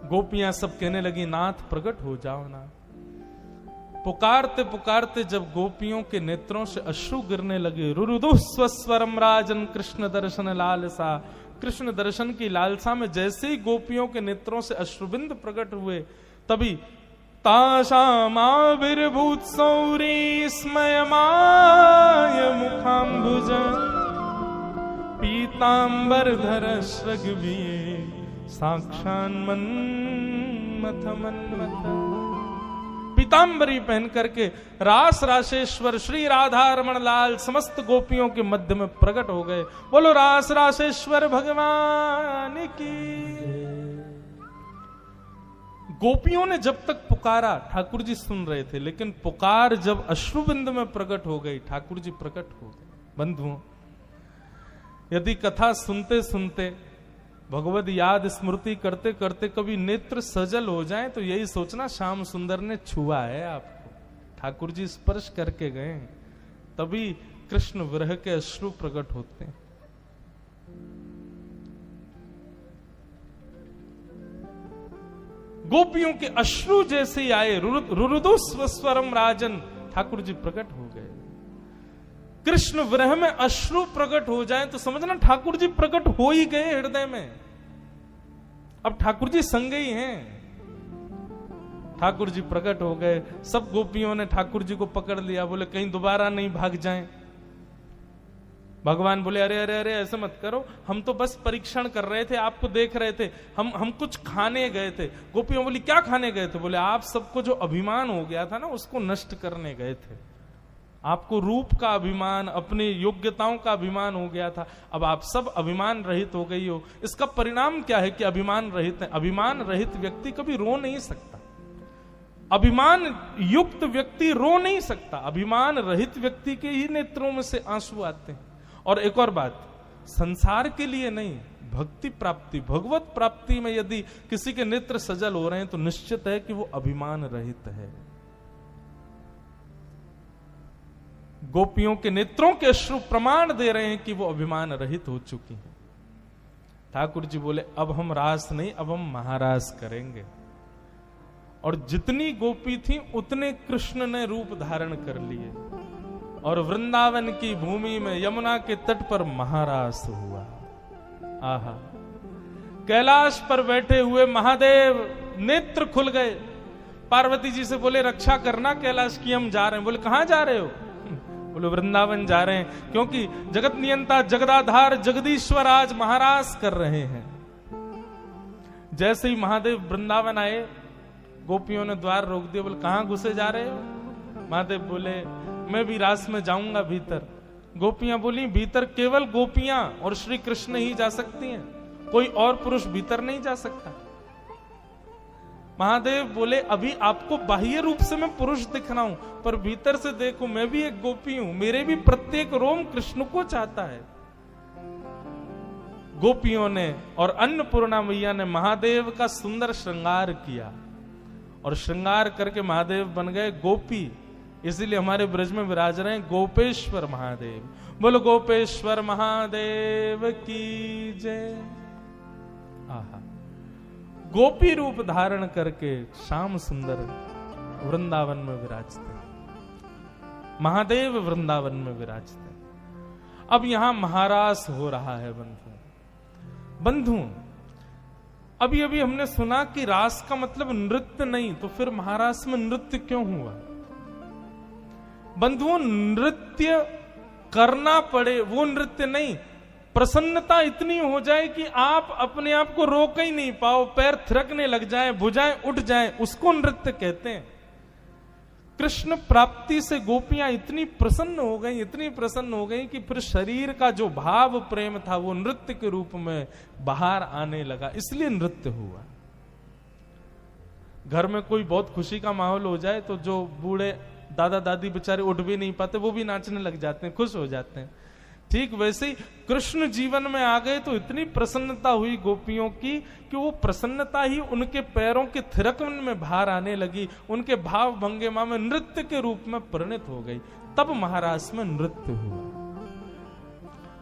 गोपियां सब कहने लगी नाथ प्रकट हो जाओ ना। पुकारते पुकारते जब गोपियों के नेत्रों से अश्रु गिरने लगे, रुरुदु स्वस्वरम राजन कृष्ण दर्शन लालसा, कृष्ण दर्शन की लालसा में जैसे ही गोपियों के नेत्रों से अश्रुबिंद प्रकट हुए, तभी ताशामाविर्भूत सौरी स्मयमाय मुखाम्बुज पीतांबरधर श्रगवीये साक्षान मन्मथ मन्मथ। पीतांबरी पहन करके रास राशेश्वर श्री राधा रमण लाल समस्त गोपियों के मध्य में प्रकट हो गए। बोलो रास राशेश्वर भगवान की। गोपियों ने जब तक पुकारा ठाकुर जी सुन रहे थे, लेकिन पुकार जब अश्रुबिंद में प्रकट हो गई, ठाकुर जी प्रकट हो गए। बंधुओं, यदि कथा सुनते सुनते भगवद याद स्मृति करते करते कभी नेत्र सजल हो जाए तो यही सोचना श्याम सुंदर ने छुआ है आपको, ठाकुर जी स्पर्श करके गए, तभी कृष्ण विरह के अश्रु प्रकट होते हैं। गोपियों के अश्रु जैसे ही आए, रुरुदु स्वस्वरम राजन, ठाकुर जी प्रकट हो गए। कृष्ण विरह में अश्रु प्रकट हो जाए तो समझना ठाकुर जी प्रकट हो ही गए हृदय में। अब ठाकुर जी संग ही हैं। ठाकुर जी प्रकट हो गए, सब गोपियों ने ठाकुर जी को पकड़ लिया, बोले कहीं दोबारा नहीं भाग जाएं। भगवान बोले अरे अरे अरे ऐसे मत करो, हम तो बस परीक्षण कर रहे थे, आपको देख रहे थे, हम कुछ खाने गए थे। गोपियों बोली क्या खाने गए थे? बोले आप सबको जो अभिमान हो गया था ना, उसको नष्ट करने गए थे। आपको रूप का अभिमान, अपनी योग्यताओं का अभिमान हो गया था, अब आप सब अभिमान रहित हो गई हो। इसका परिणाम क्या है कि अभिमान रहित है। अभिमान रहित व्यक्ति कभी रो नहीं सकता, अभिमान युक्त व्यक्ति रो नहीं सकता। अभिमान रहित व्यक्ति के ही नेत्रों में से आंसू आते हैं। और एक और बात, संसार के लिए नहीं, भक्ति प्राप्ति, भगवत प्राप्ति में यदि किसी के नेत्र सजल हो रहे हैं तो निश्चित है कि वो अभिमान रहित है। गोपियों के नेत्रों के अश्रु प्रमाण दे रहे हैं कि वो अभिमान रहित हो चुकी हैं। ठाकुर जी बोले अब हम रास नहीं, अब हम महारास करेंगे। और जितनी गोपी थी उतने कृष्ण ने रूप धारण कर लिए और वृंदावन की भूमि में यमुना के तट पर महारास हुआ। आहा, कैलाश पर बैठे हुए महादेव नेत्र खुल गए। पार्वती जी से बोले रक्षा करना कैलाश की, हम जा रहे हैं। बोले कहां जा रहे हो? बोले वृंदावन जा रहे हैं, क्योंकि जगत नियंता जगदाधार जगदीश्वर आज महारास कर रहे हैं। जैसे ही महादेव वृंदावन आए, गोपियों ने द्वार रोक दिया। बोले कहां घुसे जा रहे हो? महादेव बोले मैं भी रास में जाऊंगा भीतर। गोपियां बोली भीतर केवल गोपियां और श्री कृष्ण ही जा सकती हैं, कोई और पुरुष भीतर नहीं जा सकता। महादेव बोले अभी आपको बाह्य रूप से मैं पुरुष दिख रहा हूं, पर भीतर से देखो मैं भी एक गोपी हूं, मेरे भी प्रत्येक रोम कृष्ण को चाहता है। गोपियों ने और अन्नपूर्णा मैया ने महादेव का सुंदर श्रृंगार किया और श्रृंगार करके महादेव बन गए गोपी। इसीलिए हमारे ब्रज में विराज रहे हैं गोपेश्वर महादेव। बोलो गोपेश्वर महादेव की जय। आहा, गोपी रूप धारण करके श्याम सुंदर वृंदावन में विराजते, महादेव वृंदावन में विराजते। अब यहां महारास हो रहा है बंधु। अभी अभी हमने सुना कि रास का मतलब नृत्य नहीं, तो फिर महारास में नृत्य क्यों हुआ? बंधुओं, नृत्य करना पड़े वो नृत्य नहीं, प्रसन्नता इतनी हो जाए कि आप अपने आप को रोक ही नहीं पाओ, पैर थिरकने लग जाएं, भुजाएं उठ जाएं, उसको नृत्य कहते हैं। कृष्ण प्राप्ति से गोपियां इतनी प्रसन्न हो गई कि फिर शरीर का जो भाव प्रेम था वो नृत्य के रूप में बाहर आने लगा, इसलिए नृत्य हुआ। घर में कोई बहुत खुशी का माहौल हो जाए तो जो बूढ़े दादा दादी बेचारे उठ भी नहीं पाते, वो भी नाचने लग जाते हैं, खुश हो जाते हैं। ठीक वैसे ही कृष्ण जीवन में आ गए तो इतनी प्रसन्नता हुई गोपियों की कि वो प्रसन्नता ही उनके पैरों के थिरकन में बाहर आने लगी, उनके भाव भंगिमा में नृत्य के रूप में परिणत हो गई। तब महारास में नृत्य हुआ।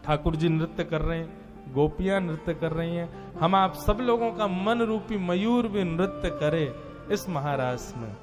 ठाकुर जी नृत्य कर रहे हैं, गोपियां नृत्य कर रही हैं, हम आप सब लोगों का मन रूपी मयूर भी नृत्य करे इस महारास में।